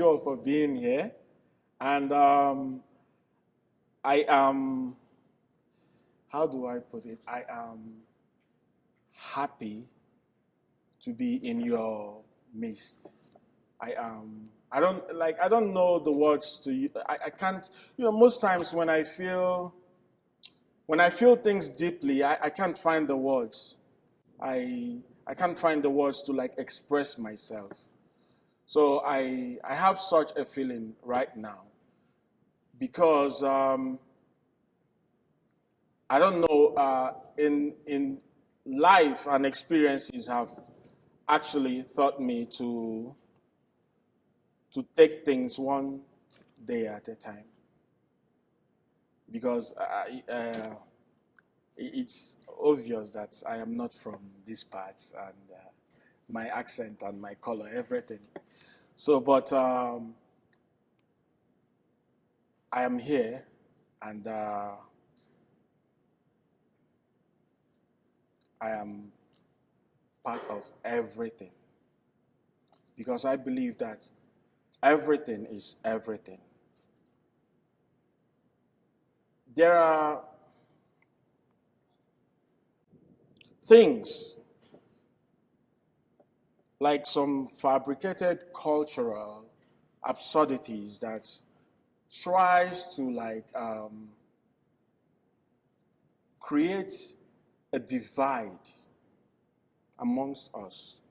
you all for being here. And I am, how do I put it? I am happy to be in your midst. I don't know the words to you. I can't, most times when I feel things deeply, I can't find the words. I can't find the words to like express myself. So I have such a feeling right now because I don't know, in life and experiences have actually taught me to take things one day at a time, because it's obvious that I am not from these parts, and my accent and my color, everything. So, but I am here, and I am part of everything, because I believe that everything is everything. There are things like some fabricated cultural absurdities that tries to like create a divide amongst us.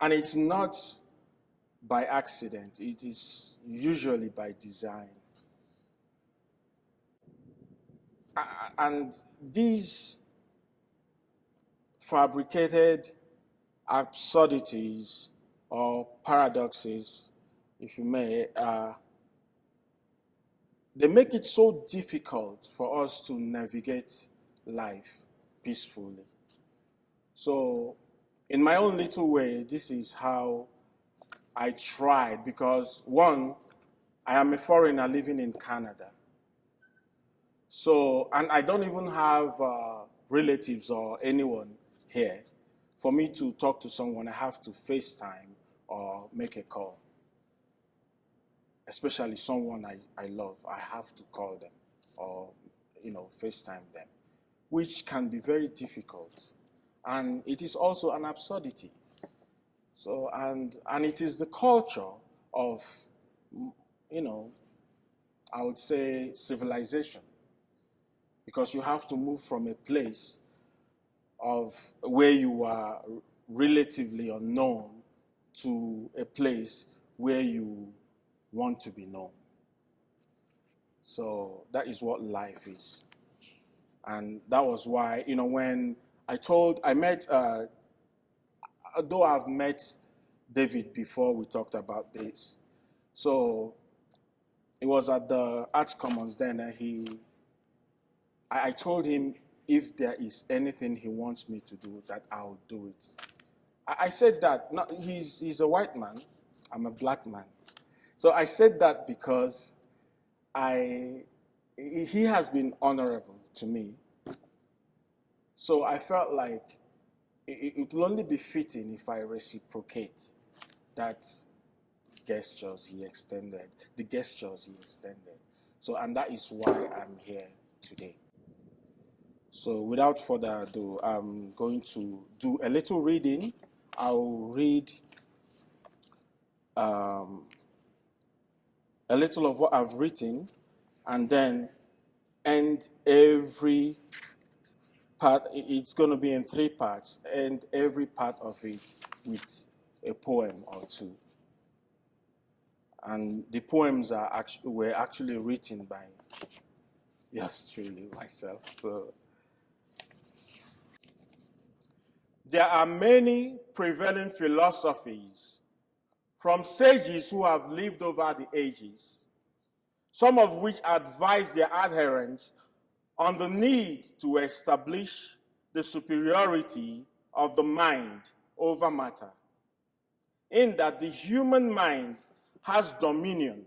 And it's not by accident, it is usually by design. And these fabricated absurdities or paradoxes, if you may, they make it so difficult for us to navigate life peacefully. So, in my own little way, this is how I tried, because one, I am a foreigner living in Canada. So, and I don't even have relatives or anyone here. For me to talk to someone, I have to FaceTime or make a call. Especially someone I love, I have to call them or, FaceTime them, which can be very difficult. And it is also an absurdity. So, and it is the culture of, I would say civilization. Because you have to move from a place of where you are relatively unknown to a place where you want to be known. So that is what life is. And that was why, when I met, although I've met David before we talked about this. So it was at the Arts Commons then, and I told him if there is anything he wants me to do, that I'll do it. I said that, he's a white man, I'm a black man. So I said that because he has been honorable to me. So I felt like it will only be fitting if I reciprocate that the gestures he extended. So, and that is why I'm here today. So without further ado, I'm going to do a little reading. I'll read a little of what I've written, and then end every part. It's going to be in 3 parts, and every part of it with a poem or two. And the poems were actually written by, yes, truly, myself. So there are many prevailing philosophies from sages who have lived over the ages, some of which advise their adherents on the need to establish the superiority of the mind over matter, in that the human mind has dominion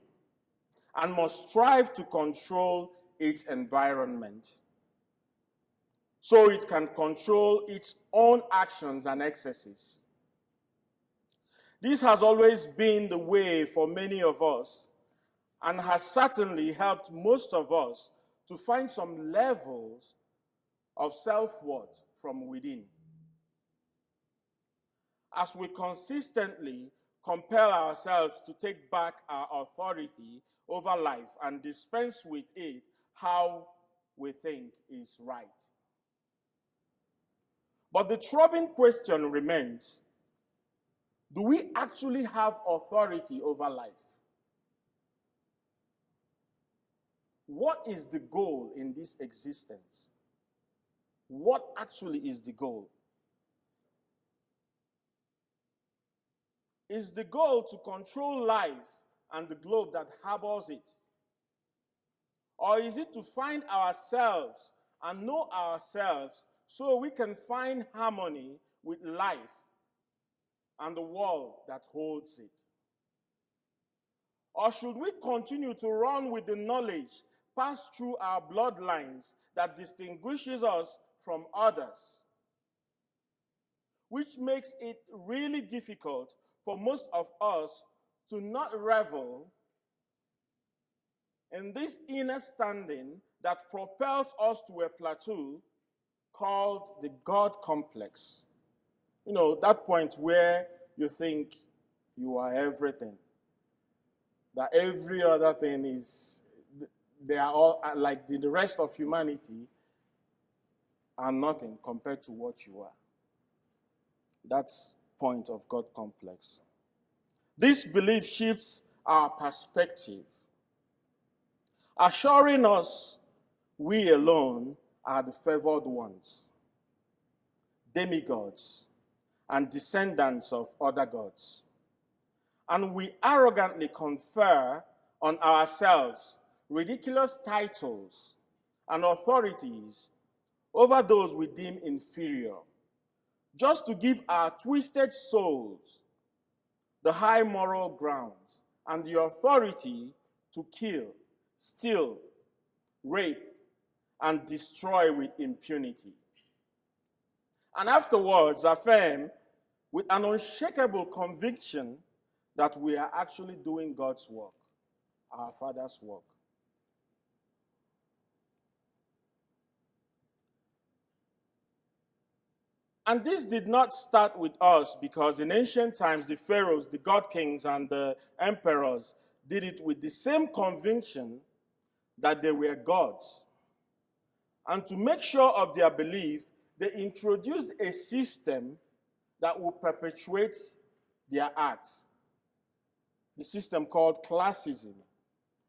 and must strive to control its environment so it can control its own actions and excesses. This has always been the way for many of us and has certainly helped most of us to find some levels of self-worth from within. As we consistently compel ourselves to take back our authority over life and dispense with it how we think is right. But the troubling question remains, do we actually have authority over life? What is the goal in this existence? What actually is the goal? Is the goal to control life and the globe that harbors it? Or is it to find ourselves and know ourselves so we can find harmony with life and the world that holds it? Or should we continue to run with the knowledge passed through our bloodlines that distinguishes us from others, which makes it really difficult for most of us to not revel in this inner standing that propels us to a plateau called the God complex? You know, that point where you think you are everything, that every other thing is, they are all like the rest of humanity are nothing compared to what you are. That's point of God complex. This belief shifts our perspective, assuring us we alone are the favored ones, demigods, and descendants of other gods. And we arrogantly confer on ourselves ridiculous titles and authorities over those we deem inferior, just to give our twisted souls the high moral grounds and the authority to kill, steal, rape, and destroy with impunity. And afterwards affirm with an unshakable conviction that we are actually doing God's work, our Father's work. And this did not start with us, because in ancient times, the pharaohs, the god kings, and the emperors did it with the same conviction that they were gods. And to make sure of their belief, they introduced a system that will perpetuate their acts. The system called classism,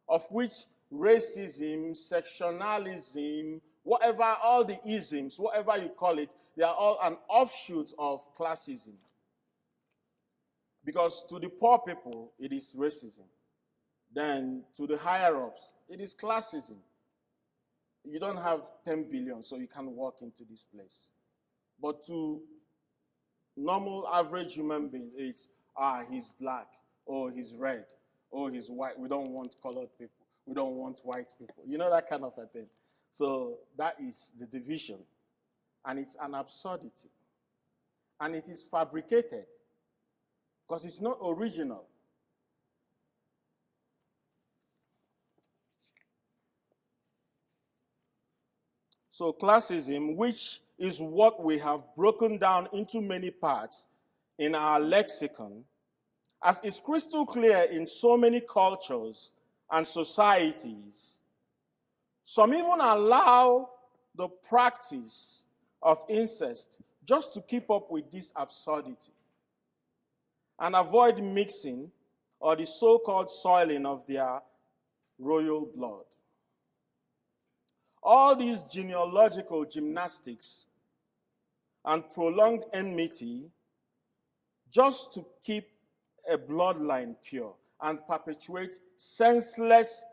of which racism, sectionalism, whatever, all the isms, whatever you call it, they are all an offshoot of classism. Because to the poor people, it is racism. Then to the higher-ups, it is classism. You don't have 10 billion, so you can't walk into this place. But to normal, average human beings, it's, he's black, or he's red, or he's white. We don't want colored people. We don't want white people. You know, that kind of a thing. So that is the division. And it's an absurdity. And it is fabricated, because it's not original. So classism, which is what we have broken down into many parts in our lexicon, as is crystal clear in so many cultures and societies, some even allow the practice of incest just to keep up with this absurdity and avoid mixing or the so-called soiling of their royal blood. All these genealogical gymnastics and prolonged enmity just to keep a bloodline pure and perpetuate senseless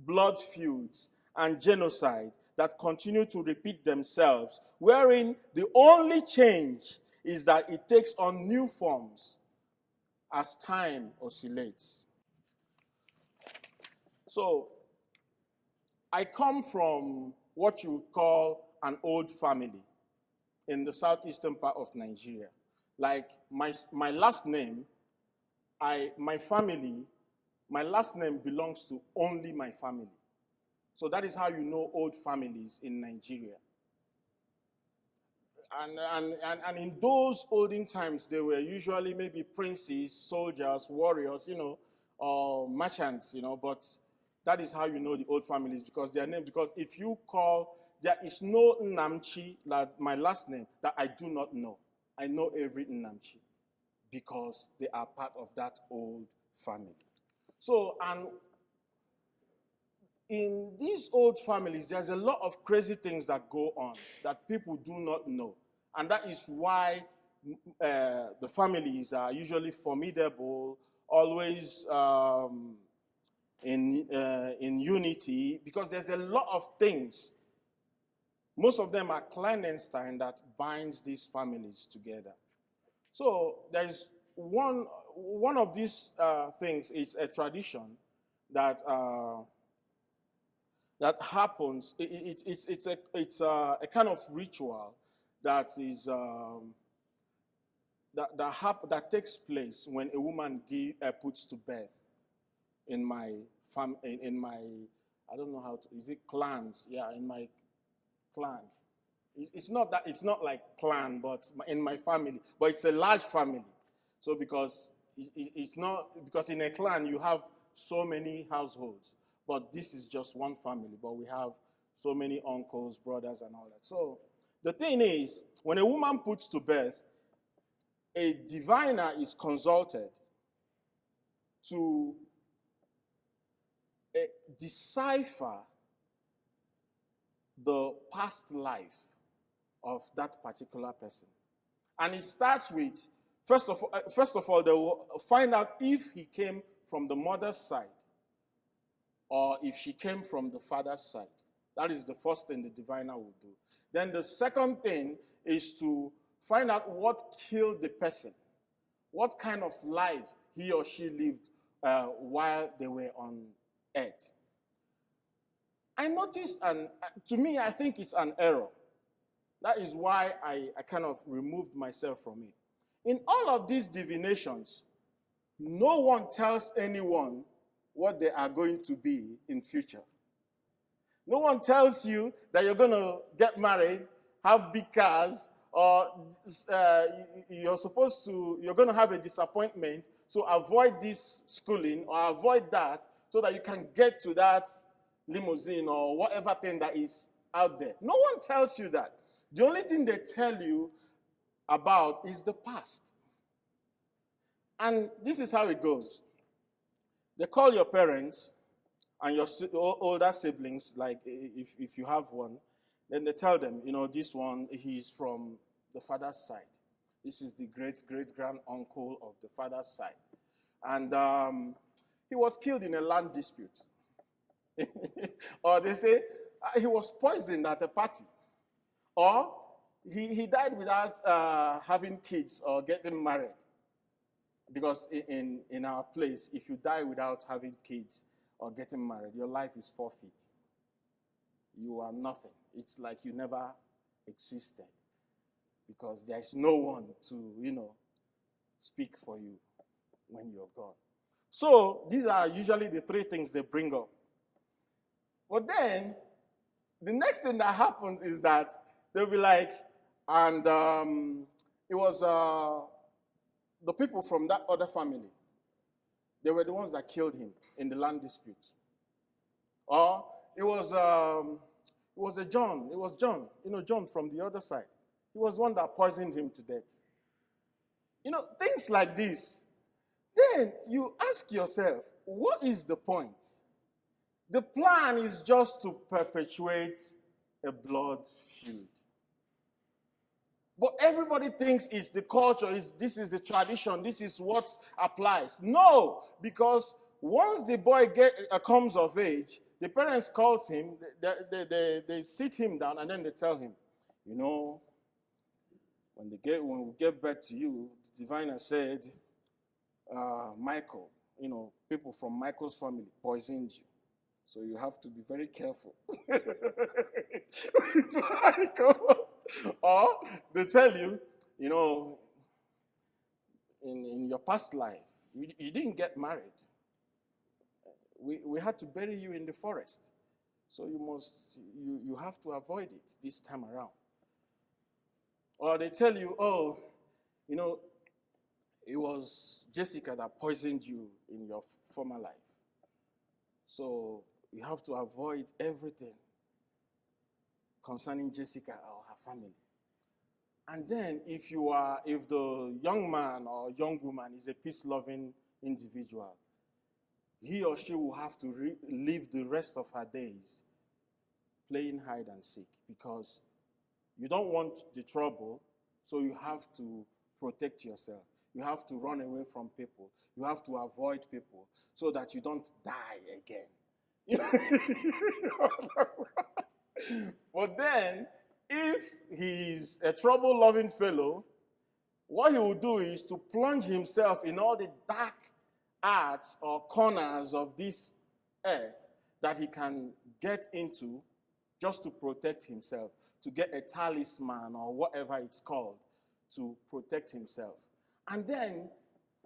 blood feuds and genocide that continue to repeat themselves, wherein the only change is that it takes on new forms as time oscillates. So, I come from what you would call an old family in the southeastern part of Nigeria. Like my last name my family, my last name belongs to only my family. So that is how you know old families in Nigeria. And in those olden times, they were usually maybe princes, soldiers, warriors, or merchants, but that is how you know the old families, because their name, because if you call, there is no NNamchi, like my last name, that I do not know. I know every NNamchi because they are part of that old family. So, and in these old families, there's a lot of crazy things that go on that people do not know. And that is why the families are usually formidable, always in unity, because there's a lot of things. Most of them are clandestine that binds these families together. So there is one of these things is a tradition that that happens. It's a kind of ritual that is that takes place when a woman puts to birth in my I don't know how to, is it clans? Yeah, in my clan. It's not like clan, but in my family, but it's a large family. So because it's not, because in a clan you have so many households, but this is just one family, but we have so many uncles, brothers, and all that. So the thing is, when a woman puts to birth, a diviner is consulted to decipher the past life of that particular person. And it starts with, first of all, they will find out if he came from the mother's side or if she came from the father's side. That is the first thing the diviner will do. Then the second thing is to find out what killed the person, what kind of life he or she lived while they were on earth. I noticed, and to me, I think it's an error. That is why I kind of removed myself from it. In all of these divinations, no one tells anyone what they are going to be in future. No one tells you that you're going to get married, have big cars, or you're going to have a disappointment, so avoid this schooling or avoid that so that you can get to that limousine or whatever thing that is out there. No one tells you that. The only thing they tell you about is the past. And this is how it goes. They call your parents and your older siblings, like if you have one, then they tell them, this one, he's from the father's side. This is the great-great-grand uncle of the father's side. And he was killed in a land dispute. Or they say he was poisoned at a party. Or he died without having kids or getting married. Because in our place, if you die without having kids or getting married, your life is forfeit. You are nothing. It's like you never existed. Because there is no one to, speak for you when you're gone. So these are usually the three things they bring up. But then, the next thing that happens is that they'll be like, and it was the people from that other family. They were the ones that killed him in the land dispute. Or it was John. It was John. John from the other side. He was one that poisoned him to death. Things like this. Then you ask yourself, what is the point? The plan is just to perpetuate a blood feud. But everybody thinks it's the culture, this is the tradition, this is what applies. No, because once the boy comes of age, the parents calls him, they sit him down, and then they tell him, when we gave birth to you, the diviner said, Michael, people from Michael's family poisoned you. So you have to be very careful. Or they tell you, in your past life, You didn't get married. We had to bury you in the forest. So you have to avoid it this time around. Or they tell you, oh, you know, it was Jessica that poisoned you in your former life. So you have to avoid everything concerning Jessica or her family. And then if the young man or young woman is a peace-loving individual, he or she will have to live the rest of her days playing hide and seek, because you don't want the trouble, so you have to protect yourself. You have to run away from people. You have to avoid people so that you don't die again. But then, if he's a trouble-loving fellow, what he will do is to plunge himself in all the dark arts or corners of this earth that he can get into just to protect himself, to get a talisman or whatever it's called to protect himself. And then,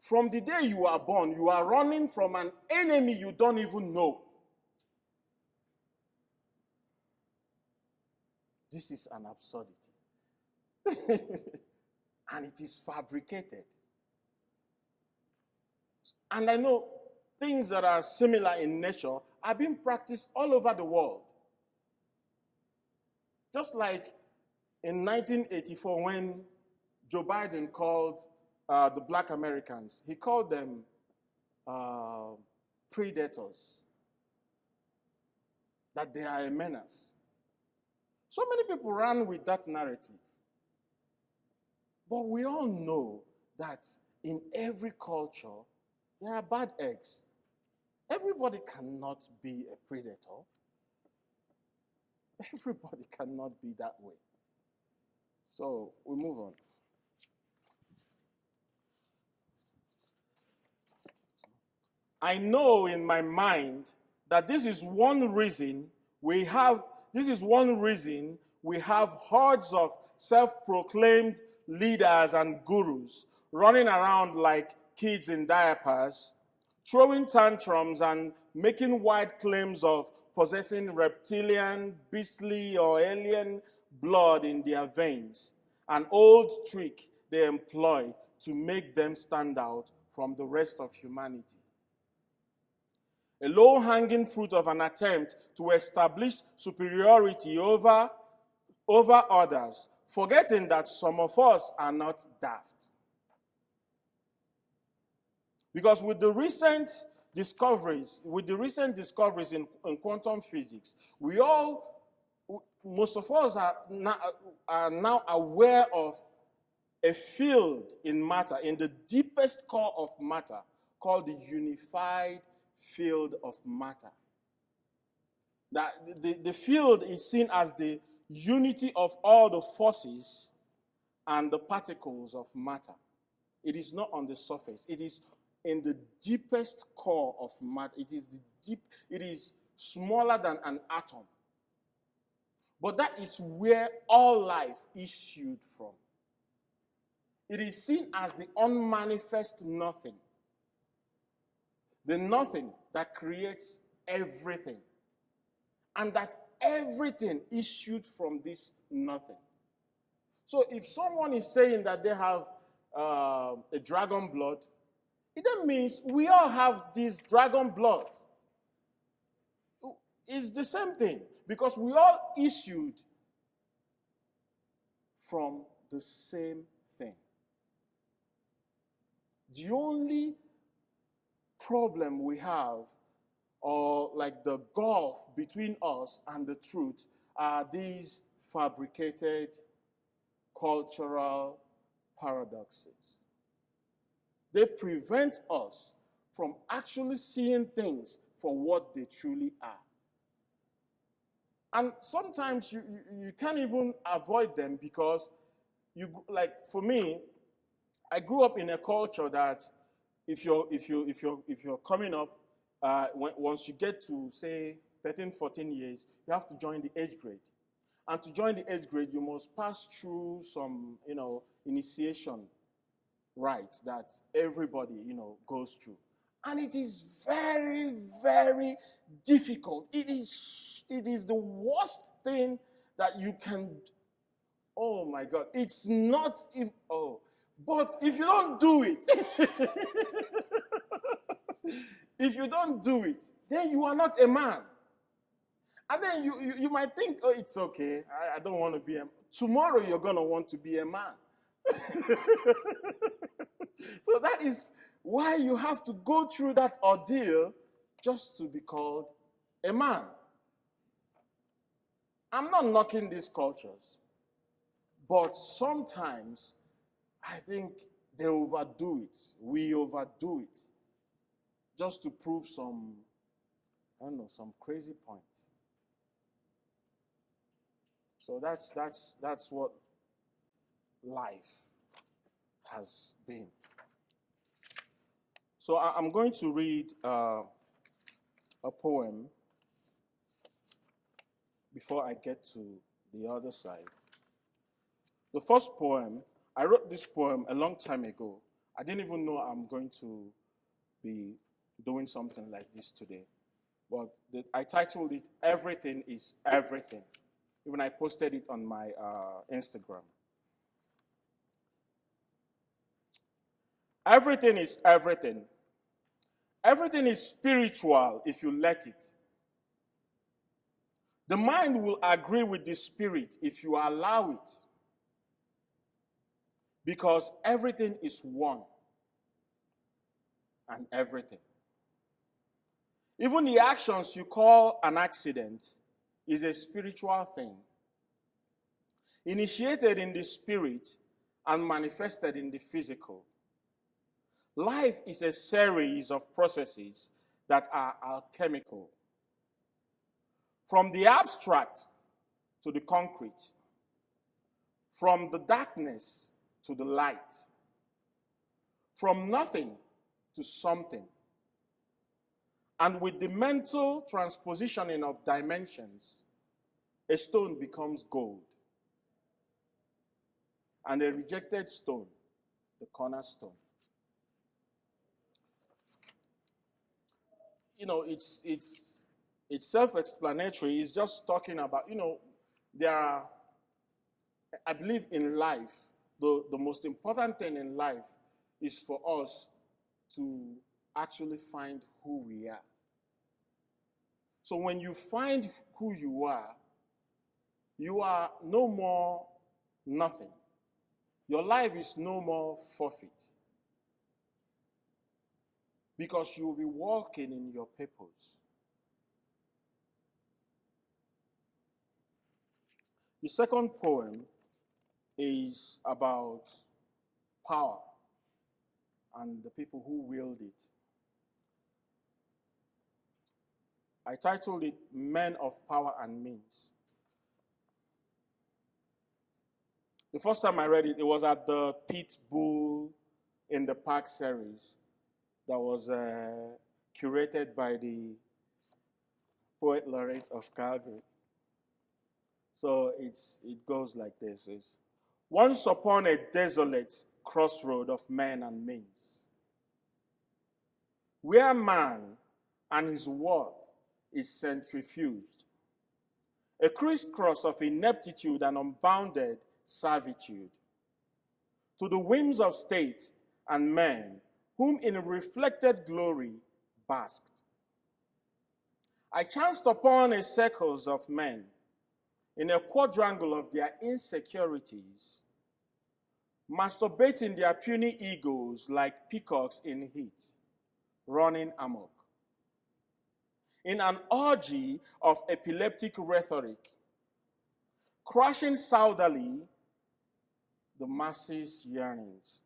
from the day you are born, you are running from an enemy you don't even know. This is an absurdity. And it is fabricated. And I know things that are similar in nature are being practiced all over the world. Just like in 1984, when Joe Biden called the black Americans, he called them predators, that they are a menace. So many people ran with that narrative. But we all know that in every culture, there are bad eggs. Everybody cannot be a predator. Everybody cannot be that way. So we move on. I know in my mind that this is one reason we have hordes of self-proclaimed leaders and gurus running around like kids in diapers, throwing tantrums and making wide claims of possessing reptilian, beastly, or alien blood in their veins, an old trick they employ to make them stand out from the rest of humanity. A low-hanging fruit of an attempt to establish superiority over others, forgetting that some of us are not daft. Because with the recent discoveries in quantum physics, most of us are now aware of a field in matter, in the deepest core of matter, called the unified field of matter. That the field is seen as the unity of all the forces and the particles of matter. It is not on the surface. It is in the deepest core of matter. It is smaller than an atom. But that is where all life issued from. It is seen as the unmanifest nothing. The nothing that creates everything. And that everything issued from this nothing. So if someone is saying that they have a dragon blood, it then means we all have this dragon blood. It's the same thing, because we all issued from the same thing. The only problem we have, or like the gulf between us and the truth, are these fabricated cultural paradoxes. They prevent us from actually seeing things for what they truly are. And sometimes you can't even avoid them, because like for me, I grew up in a culture that if you're coming up, once you get to say 13, 14 years, you have to join the age grade. And to join the age grade, you must pass through some, initiation rites that everybody, goes through. And it is very, very difficult. It is the worst thing that you can, oh my God, it's not, but if you don't do it, if you don't do it, then you are not a man. And then you might think, oh, it's okay, I don't want to be a man. Tomorrow you're going to want to be a man. So that is why you have to go through that ordeal just to be called a man. I'm not knocking these cultures, but sometimes I think they overdo it. We overdo it just to prove some crazy point. So that's what life has been. So I'm going to read a poem before I get to the other side. The first poem, I wrote this poem a long time ago. I didn't even know I'm going to be doing something like this today. But I titled it, Everything is Everything. Even I posted it on my Instagram. Everything is everything. Everything is spiritual if you let it. The mind will agree with the spirit if you allow it. Because everything is one and everything. Even the actions you call an accident is a spiritual thing, initiated in the spirit and manifested in the physical. Life is a series of processes that are alchemical. From the abstract to the concrete, from the darkness to the light, from nothing to something. And with the mental transpositioning of dimensions, a stone becomes gold. And a rejected stone, the cornerstone. It's self-explanatory. It's just talking about, there are, I believe in life, the most important thing in life is for us to actually find who we are. So when you find who you are no more nothing. Your life is no more forfeit. Because you will be walking in your purpose. The second poem is about power and the people who wield it. I titled it Men of Power and Means. The first time I read it, it was at the Pit Bull in the Park series that was curated by the Poet Laureate of Calgary. So it goes like this. It's, once upon a desolate crossroad of men and means, where man and his worth is centrifuged, a crisscross of ineptitude and unbounded servitude, to the whims of state and men, whom in reflected glory basked. I chanced upon a circles of men, in a quadrangle of their insecurities, masturbating their puny egos like peacocks in heat, running amok. In an orgy of epileptic rhetoric, crushing sourly the masses' yearnings,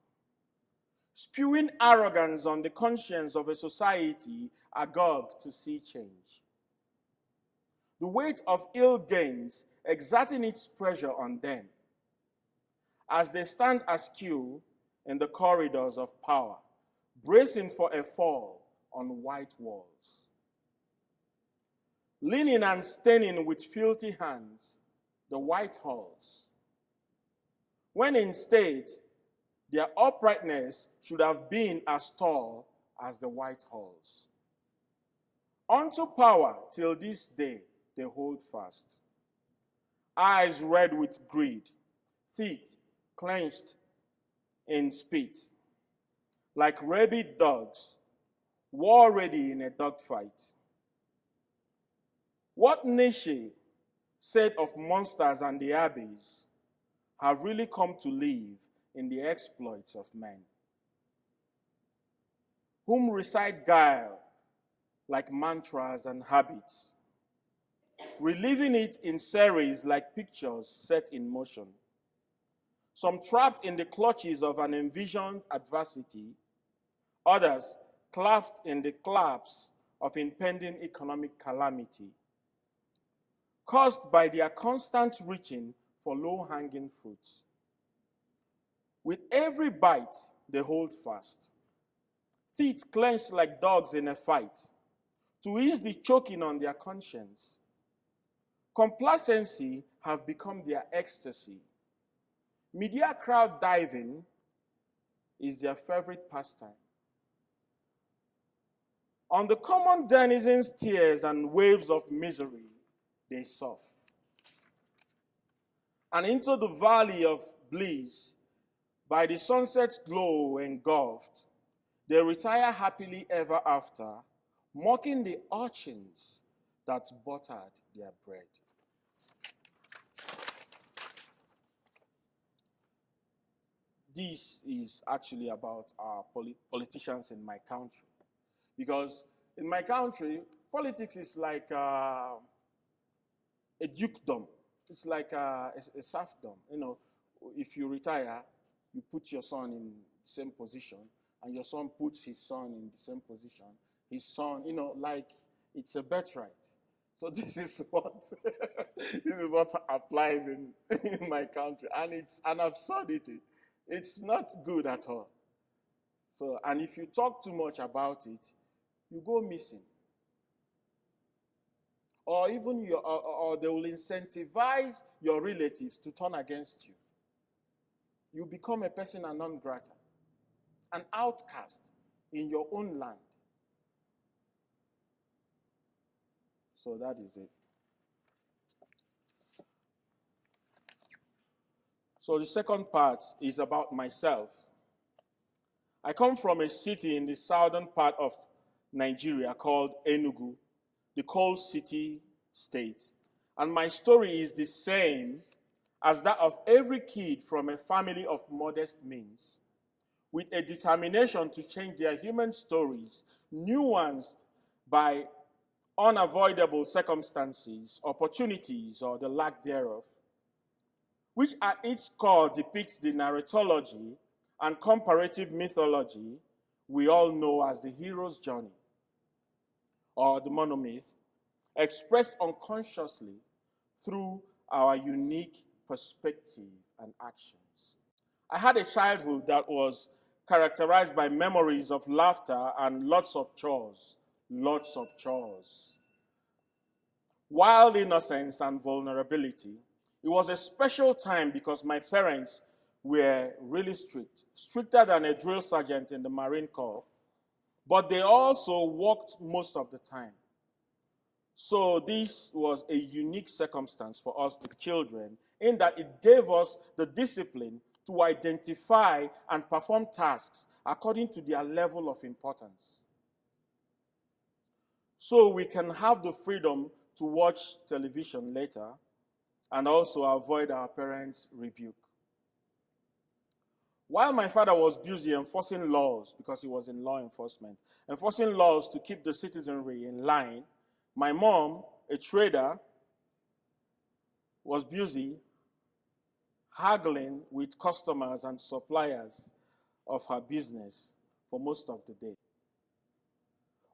spewing arrogance on the conscience of a society agog to see change. The weight of ill gains exerting its pressure on them as they stand askew in the corridors of power, bracing for a fall on white walls. Leaning and staining with filthy hands the white halls, when instead Their uprightness should have been as tall as the white halls. Unto power till this day they hold fast. Eyes red with greed, teeth clenched in spit, like rabid dogs, war ready in a dogfight. What Nietzsche said of monsters and the abyss have really come to live in the exploits of men, whom recite guile like mantras and habits, reliving it in series like pictures set in motion. Some trapped in the clutches of an envisioned adversity, others clasped in the clasp of impending economic calamity, caused by their constant reaching for low-hanging fruits. With every bite, they hold fast, teeth clenched like dogs in a fight, to ease the choking on their conscience. Complacency has become their ecstasy. Media crowd diving is their favorite pastime. On the common denizens' tears and waves of misery, they surf. And into the valley of bliss, by the sunset's glow engulfed, they retire happily ever after, mocking the urchins that buttered their bread. This is actually about our politicians in my country. Because in my country, politics is like a dukedom. It's like a serfdom. You know, if you retire, you put your son in the same position, and your son puts his son in the same position. His son, you know, like it's a birthright. So this is what this is what applies in my country, and it's an absurdity. It's not good at all. So, and if you talk too much about it, you go missing. Or even or they will incentivize your relatives to turn against you. You become a persona non grata, an outcast in your own land. So that is it. So the second part is about myself. I come from a city in the southern part of Nigeria called Enugu, the coal city state. And my story is the same as that of every kid from a family of modest means, with a determination to change their human stories, nuanced by unavoidable circumstances, opportunities, or the lack thereof, which at its core depicts the narratology and comparative mythology we all know as the hero's journey, or the monomyth, expressed unconsciously through our unique perspective and actions. I had a childhood that was characterized by memories of laughter and lots of chores, lots of chores. Wild innocence and vulnerability. It was a special time because my parents were really strict, stricter than a drill sergeant in the Marine Corps, but they also worked most of the time. So this was a unique circumstance for us, the children, in that it gave us the discipline to identify and perform tasks according to their level of importance. So we can have the freedom to watch television later and also avoid our parents' rebuke. While my father was busy enforcing laws, because he was in law enforcement, enforcing laws to keep the citizenry in line, my mom, a trader, was busy haggling with customers and suppliers of her business for most of the day.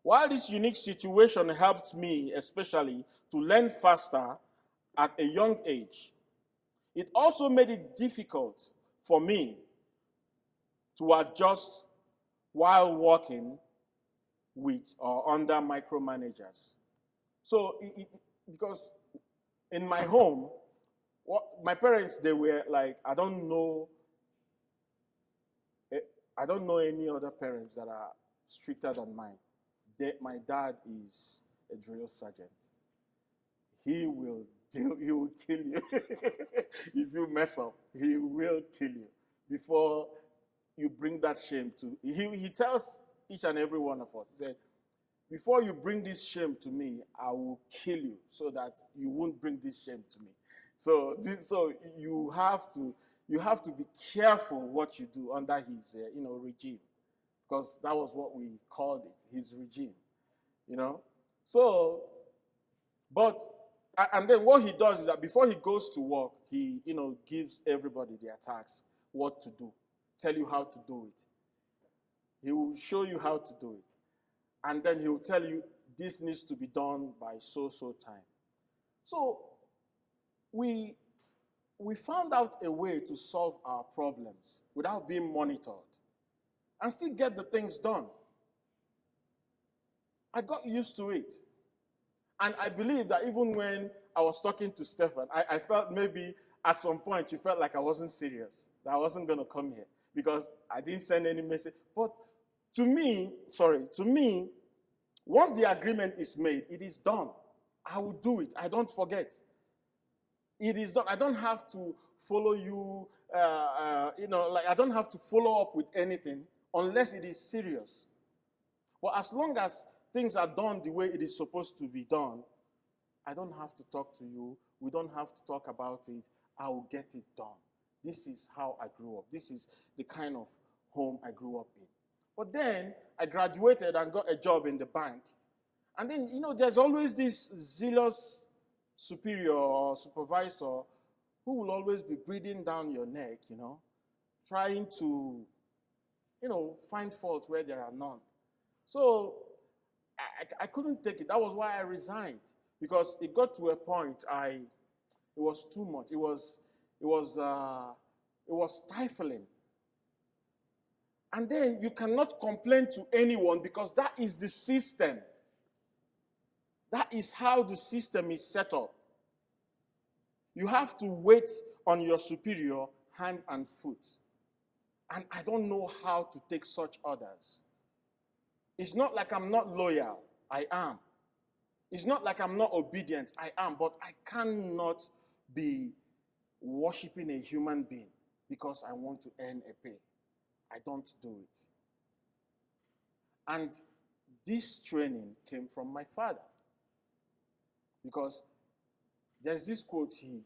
While this unique situation helped me, especially, to learn faster at a young age, it also made it difficult for me to adjust while working with or under micromanagers. So, because in my home, my parents, they were like, I don't know I don't know any other parents that are stricter than mine. My dad is a drill sergeant. He will kill you. If you mess up, he will kill you before you bring that shame to. He tells each and every one of us, he said, before you bring this shame to me, I will kill you so that you won't bring this shame to me. So you have to be careful what you do under his regime, because that was what we called it, his regime, you know. So, but and then what he does is that before he goes to work, he gives everybody their tasks, what to do, tell you how to do it. He will show you how to do it. And then he will tell you this needs to be done by so time. So we found out a way to solve our problems without being monitored and still get the things done. I got used to it. And I believe that even when I was talking to Stefan, I felt maybe at some point you felt like I wasn't serious, that I wasn't going to come here because I didn't send any message. But to me, once the agreement is made, it is done. I will do it. I don't forget. It is done. I don't have to follow you, I don't have to follow up with anything unless it is serious. But as long as things are done the way it is supposed to be done, I don't have to talk to you. We don't have to talk about it. I will get it done. This is how I grew up. This is the kind of home I grew up in. But then I graduated and got a job in the bank. And then, there's always this zealous superior or supervisor who will always be breathing down your neck, trying to, find fault where there are none. So I couldn't take it. That was why I resigned, because it got to a point it was too much. It was stifling. And then you cannot complain to anyone because that is the system. That is how the system is set up. You have to wait on your superior hand and foot. And I don't know how to take such orders. It's not like I'm not loyal. I am. It's not like I'm not obedient. I am. But I cannot be worshiping a human being because I want to earn a pay. I don't do it. And this training came from my father. Because there's this quote he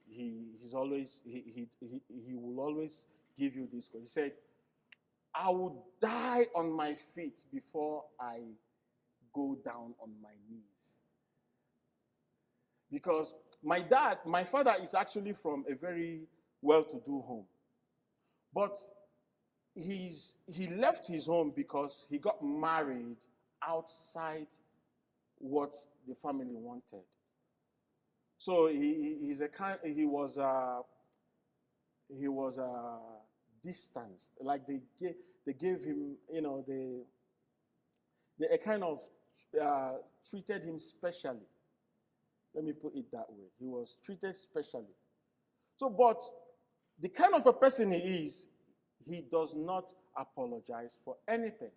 will always give you this quote. He said, I would die on my feet before I go down on my knees. Because my father is actually from a very well-to-do home. But he left his home because he got married outside what the family wanted. So he was distanced. Like they gave him, they kind of treated him specially. Let me put it that way. He was treated specially. So, but the kind of a person he is, he does not apologize for anything.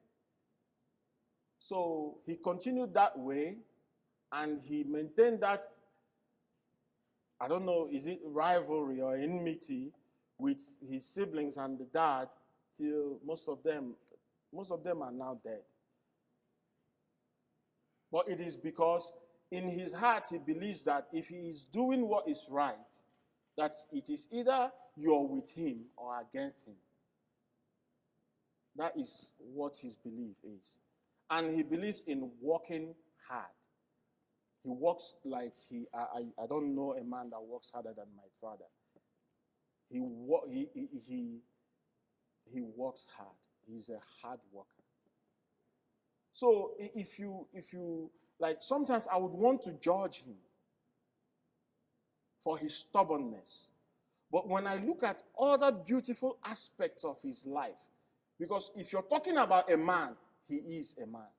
So he continued that way, and he maintained that, I don't know, is it rivalry or enmity with his siblings and the dad till most of them are now dead. But it is because in his heart he believes that if he is doing what is right, that it is either you're with him or against him. That is what his belief is. And he believes in working hard. He works like I don't know a man that works harder than my father. He works hard. He's a hard worker. So if you like, sometimes I would want to judge him for his stubbornness. But when I look at other beautiful aspects of his life, because if you're talking about a man, he is a man.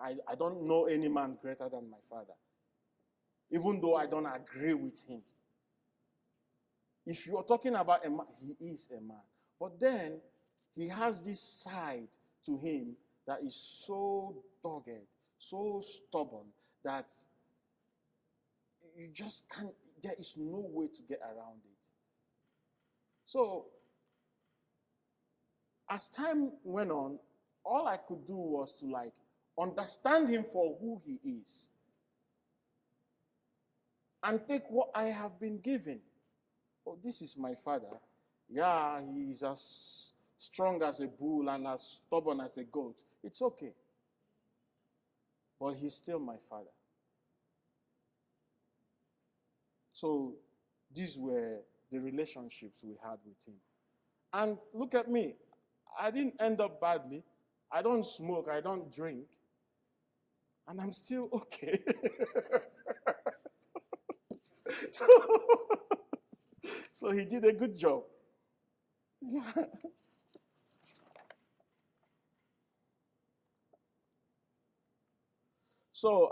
I don't know any man greater than my father, even though I don't agree with him. If you're talking about a man, he is a man. But then, he has this side to him that is so dogged, so stubborn, that you just can't, there is no way to get around it. So, as time went on, all I could do was to like understand him for who he is and take what I have been given. Oh, this is my father. Yeah, he's as strong as a bull and as stubborn as a goat. It's okay. But he's still my father. So these were the relationships we had with him. And look at me. I didn't end up badly. I don't smoke. I don't drink. And I'm still okay. so, so he did a good job. Yeah. So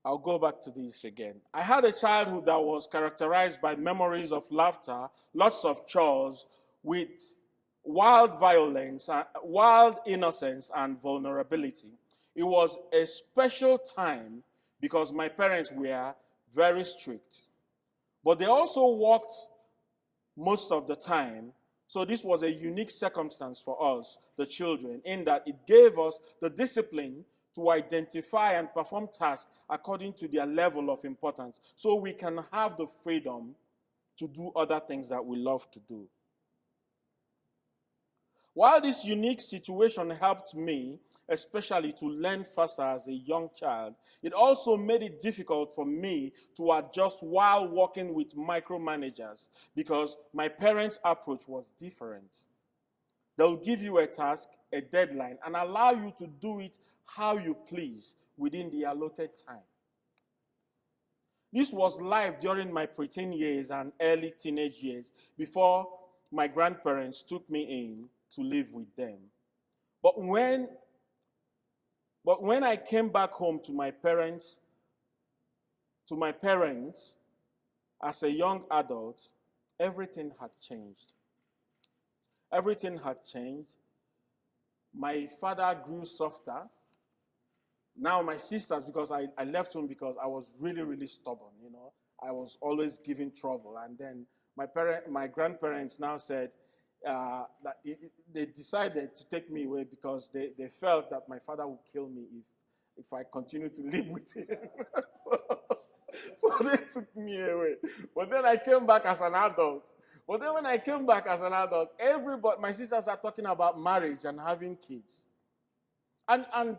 I'll go back to this again. I had a childhood that was characterized by memories of laughter, lots of chores, with wild violence, wild innocence, and vulnerability. It was a special time because my parents were very strict. But they also worked most of the time. So this was a unique circumstance for us, the children, in that it gave us the discipline to identify and perform tasks according to their level of importance, so we can have the freedom to do other things that we love to do. While this unique situation helped me, especially to learn faster as a young child, it also made it difficult for me to adjust while working with micromanagers because my parents' approach was different. They'll give you a task, a deadline, and allow you to do it how you please within the allotted time. This was life during my preteen years and early teenage years before my grandparents took me in to live with them. But when I came back home to my parents as a young adult, everything had changed. Everything had changed. My father grew softer. Now my sisters, because I left home because I was really, really stubborn, you know. I was always giving trouble. And then my grandparents now said that they decided to take me away because they felt that my father would kill me if I continued to live with him. so they took me away. But then I came back as an adult. But then when I came back as an adult, my sisters are talking about marriage and having kids. And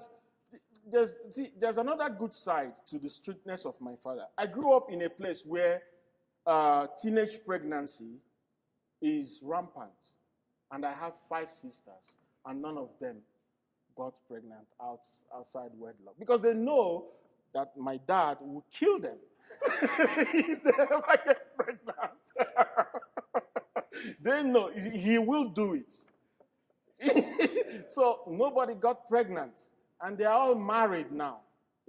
there's another good side to the strictness of my father. I grew up in a place where teenage pregnancy is rampant. And I have 5 sisters, and none of them got pregnant outside wedlock. Because they know that my dad will kill them if they ever get pregnant. They know he will do it. So nobody got pregnant. And they're all married now.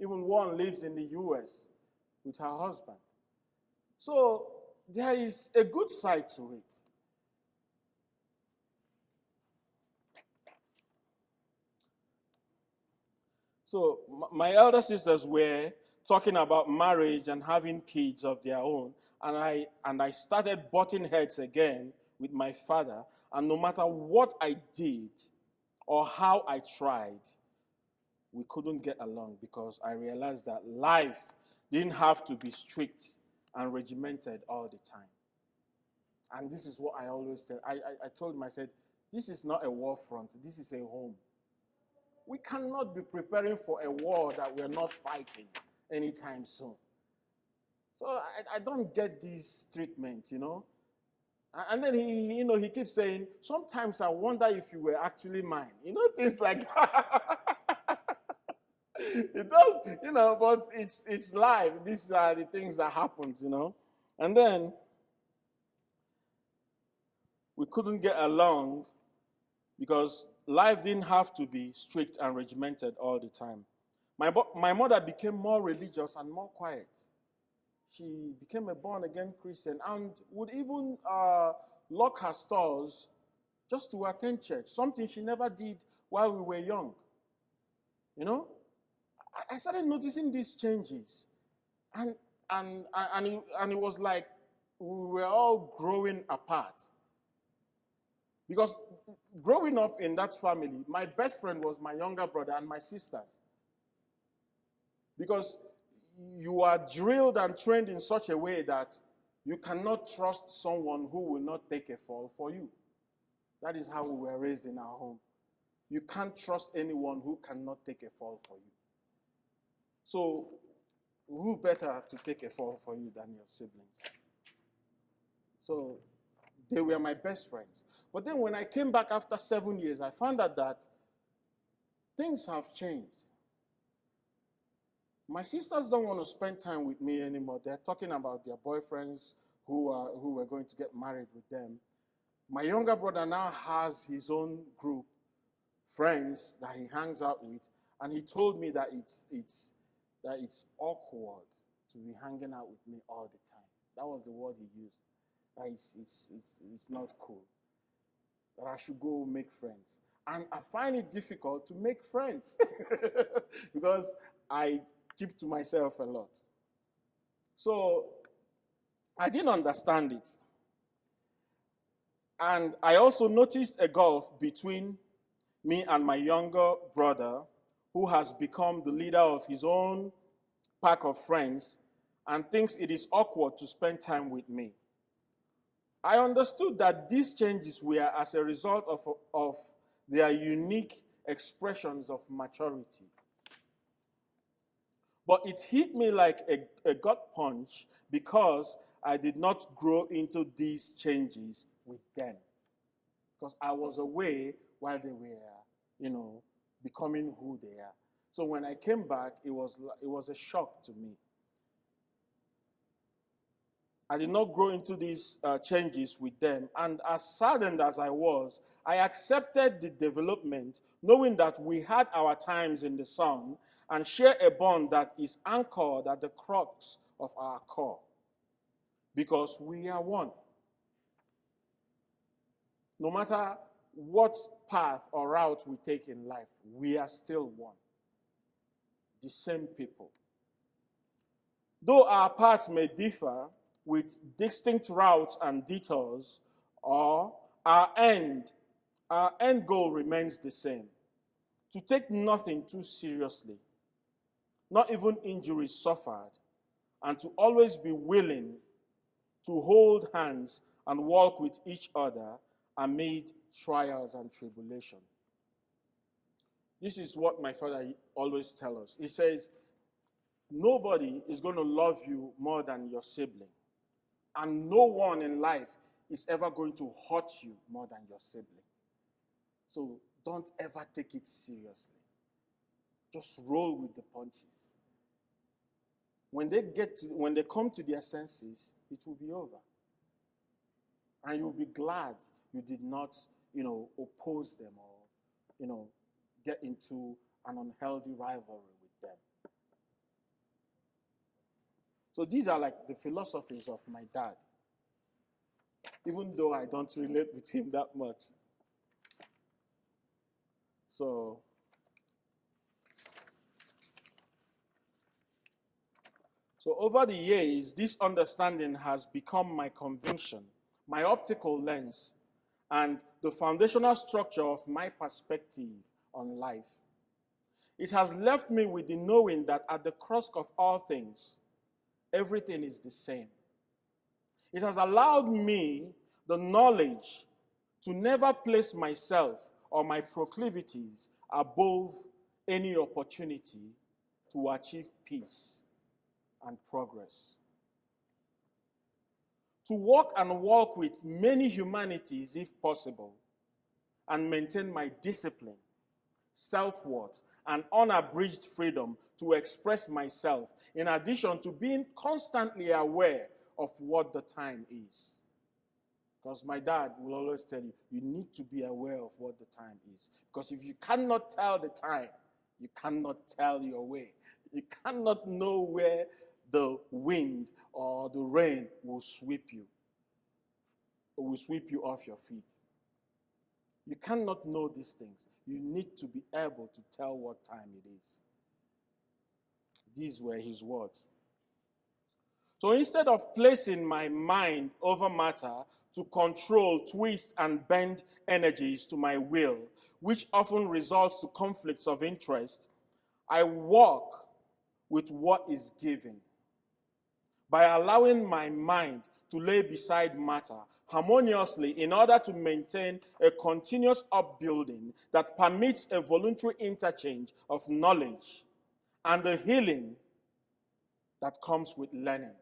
Even one lives in the US with her husband. So there is a good side to it. So my elder sisters were talking about marriage and having kids of their own. And I started butting heads again with my father. And no matter what I did or how I tried, we couldn't get along because I realized that life didn't have to be strict and regimented all the time. And this is what I always tell. I told him, I said, this is not a war front. This is a home. We cannot be preparing for a war that we're not fighting anytime soon. So I don't get this treatment, you know. And then he keeps saying, sometimes I wonder if you were actually mine. You know, things like that. It does, you know, but it's life. These are the things that happens, you know. And then we couldn't get along because life didn't have to be strict and regimented all the time. My mother became more religious and more quiet. She became a born-again Christian and would even lock her stores just to attend church, something she never did while we were young. You know, I started noticing these changes, and it was like we were all growing apart. Because growing up in that family, my best friend was my younger brother and my sisters. Because you are drilled and trained in such a way that you cannot trust someone who will not take a fall for you. That is how we were raised in our home. You can't trust anyone who cannot take a fall for you. So, who better to take a fall for you than your siblings? So, they were my best friends. But then when I came back after 7 years, I found out that things have changed. My sisters don't want to spend time with me anymore. They're talking about their boyfriends who were going to get married with them. My younger brother now has his own group, friends that he hangs out with, and he told me that it's awkward to be hanging out with me all the time. That was the word he used. That it's not cool. That I should go make friends. And I find it difficult to make friends because I keep to myself a lot. So I didn't understand it. And I also noticed a gulf between me and my younger brother, who has become the leader of his own pack of friends and thinks it is awkward to spend time with me. I understood that these changes were as a result of their unique expressions of maturity. But it hit me like a gut punch because I did not grow into these changes with them. Because I was away while they were, becoming who they are. So when I came back, it was a shock to me. I did not grow into these changes with them. And as saddened as I was, I accepted the development, knowing that we had our times in the sun and share a bond that is anchored at the crux of our core. Because we are one. No matter what path or route we take in life, we are still one. The same people. Though our paths may differ with distinct routes and detours, or our end goal remains the same: to take nothing too seriously, not even injuries suffered, and to always be willing to hold hands and walk with each other amid trials and tribulation. This is what my father always tells us. He says, nobody is going to love you more than your sibling. And no one in life is ever going to hurt you more than your sibling. So don't ever take it seriously. Just roll with the punches. When they come to their senses, it will be over. And you'll be glad you did not, oppose them or, get into an unhealthy rivalry with them. So these are like the philosophies of my dad, even though I don't relate with him that much. So over the years, this understanding has become my conviction, my optical lens, and the foundational structure of my perspective on life. It has left me with the knowing that at the crux of all things, everything is the same. It has allowed me the knowledge to never place myself or my proclivities above any opportunity to achieve peace and progress. To walk and walk with many humanities if possible, and maintain my discipline, self-worth, and unabridged freedom to express myself, in addition to being constantly aware of what the time is. Because my dad will always tell you, you need to be aware of what the time is. Because if you cannot tell the time, you cannot tell your way. You cannot know where the wind or the rain will sweep you off your feet. You cannot know these things. You need to be able to tell what time it is. These were his words. So instead of placing my mind over matter to control, twist, and bend energies to my will, which often results to conflicts of interest, I walk with what is given. By allowing my mind to lay beside matter harmoniously in order to maintain a continuous upbuilding that permits a voluntary interchange of knowledge and the healing that comes with learning.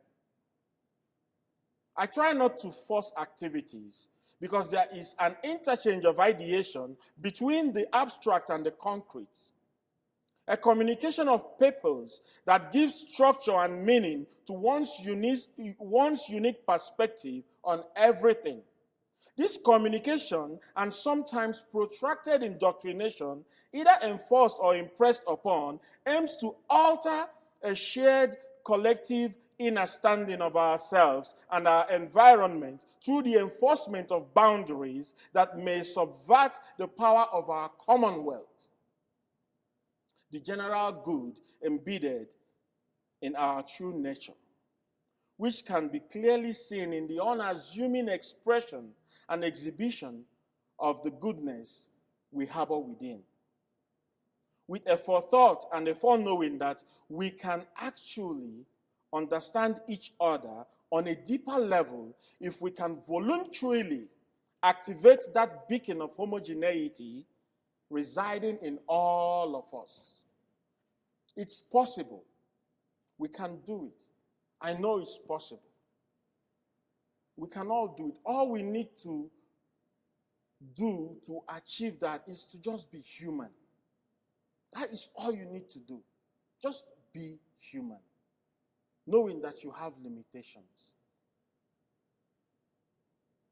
I try not to force activities because there is an interchange of ideation between the abstract and the concrete. A communication of purpose that gives structure and meaning to one's unique perspective on everything. This communication and sometimes protracted indoctrination, either enforced or impressed upon, aims to alter a shared collective inner standing of ourselves and our environment through the enforcement of boundaries that may subvert the power of our commonwealth. The general good embedded in our true nature, which can be clearly seen in the unassuming expression and exhibition of the goodness we harbor within, with a forethought and a foreknowing that we can actually understand each other on a deeper level if we can voluntarily activate that beacon of homogeneity residing in all of us. It's possible. We can do it. I know it's possible. We can all do it. All we need to do to achieve that is to just be human. That is all you need to do. Just be human. Knowing that you have limitations.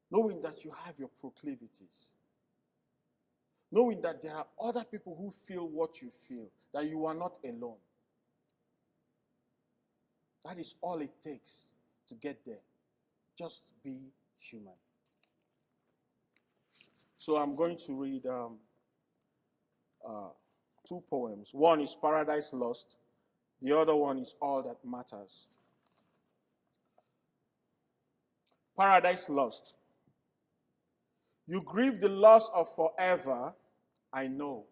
Knowing that you have your proclivities. Knowing that there are other people who feel what you feel, that you are not alone. That is all it takes to get there. Just be human. So I'm going to read two poems. One is Paradise Lost. The other one is All That Matters. Paradise Lost. You grieve the loss of forever, I know.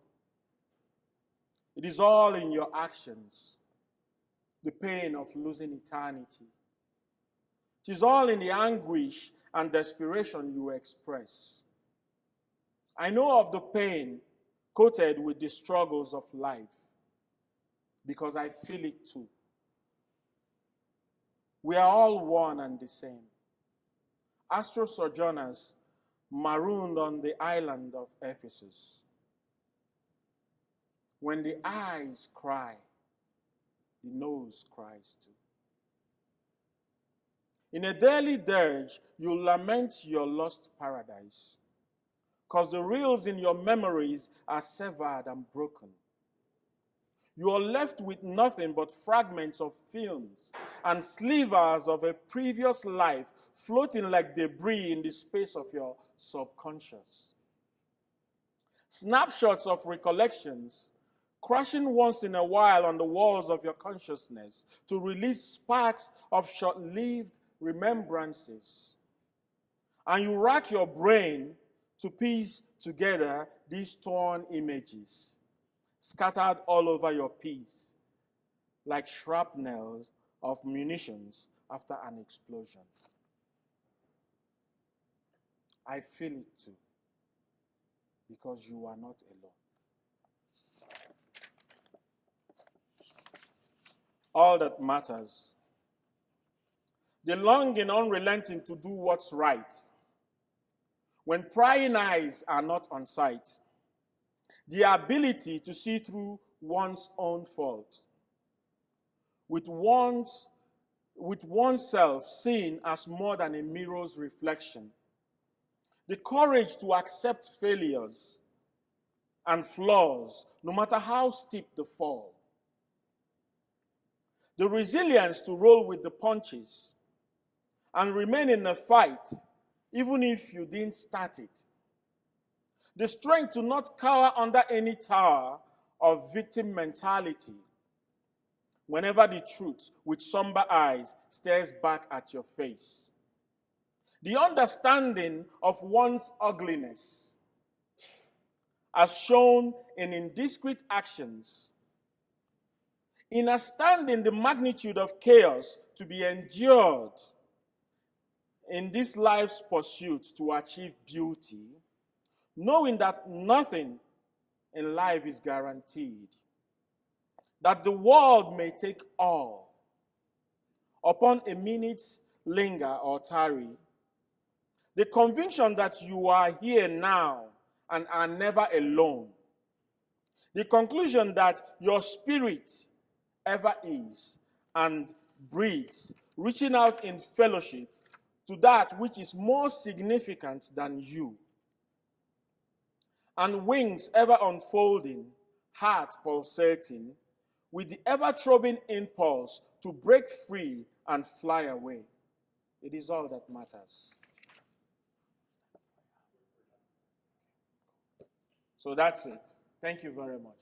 It is all in your actions, the pain of losing eternity. It is all in the anguish and desperation you express. I know of the pain coated with the struggles of life because I feel it too. We are all one and the same. Astral sojourners marooned on the island of Ephesus. When the eyes cry, the nose cries too. In a daily dirge, you lament your lost paradise, because the reels in your memories are severed and broken. You are left with nothing but fragments of films and slivers of a previous life floating like debris in the space of your subconscious. Snapshots of recollections crashing once in a while on the walls of your consciousness to release sparks of short-lived remembrances. And you rack your brain to piece together these torn images, scattered all over your piece, like shrapnels of munitions after an explosion. I feel it too, because you are not alone. All that matters. The longing unrelenting to do what's right. When prying eyes are not on sight. The ability to see through one's own fault. With oneself seen as more than a mirror's reflection. The courage to accept failures and flaws, no matter how steep the fall. The resilience to roll with the punches and remain in the fight, even if you didn't start it. The strength to not cower under any tower of victim mentality whenever the truth with somber eyes stares back at your face. The understanding of one's ugliness as shown in indiscreet actions, in understanding the magnitude of chaos to be endured in this life's pursuit to achieve beauty, knowing that nothing in life is guaranteed, that the world may take all upon a minute's linger or tarry, the conviction that you are here now and are never alone, the conclusion that your spirit ever is and breathes, reaching out in fellowship to that which is more significant than you, and wings ever unfolding, heart pulsating, with the ever-throbbing impulse to break free and fly away. It is all that matters. So that's it. Thank you very much.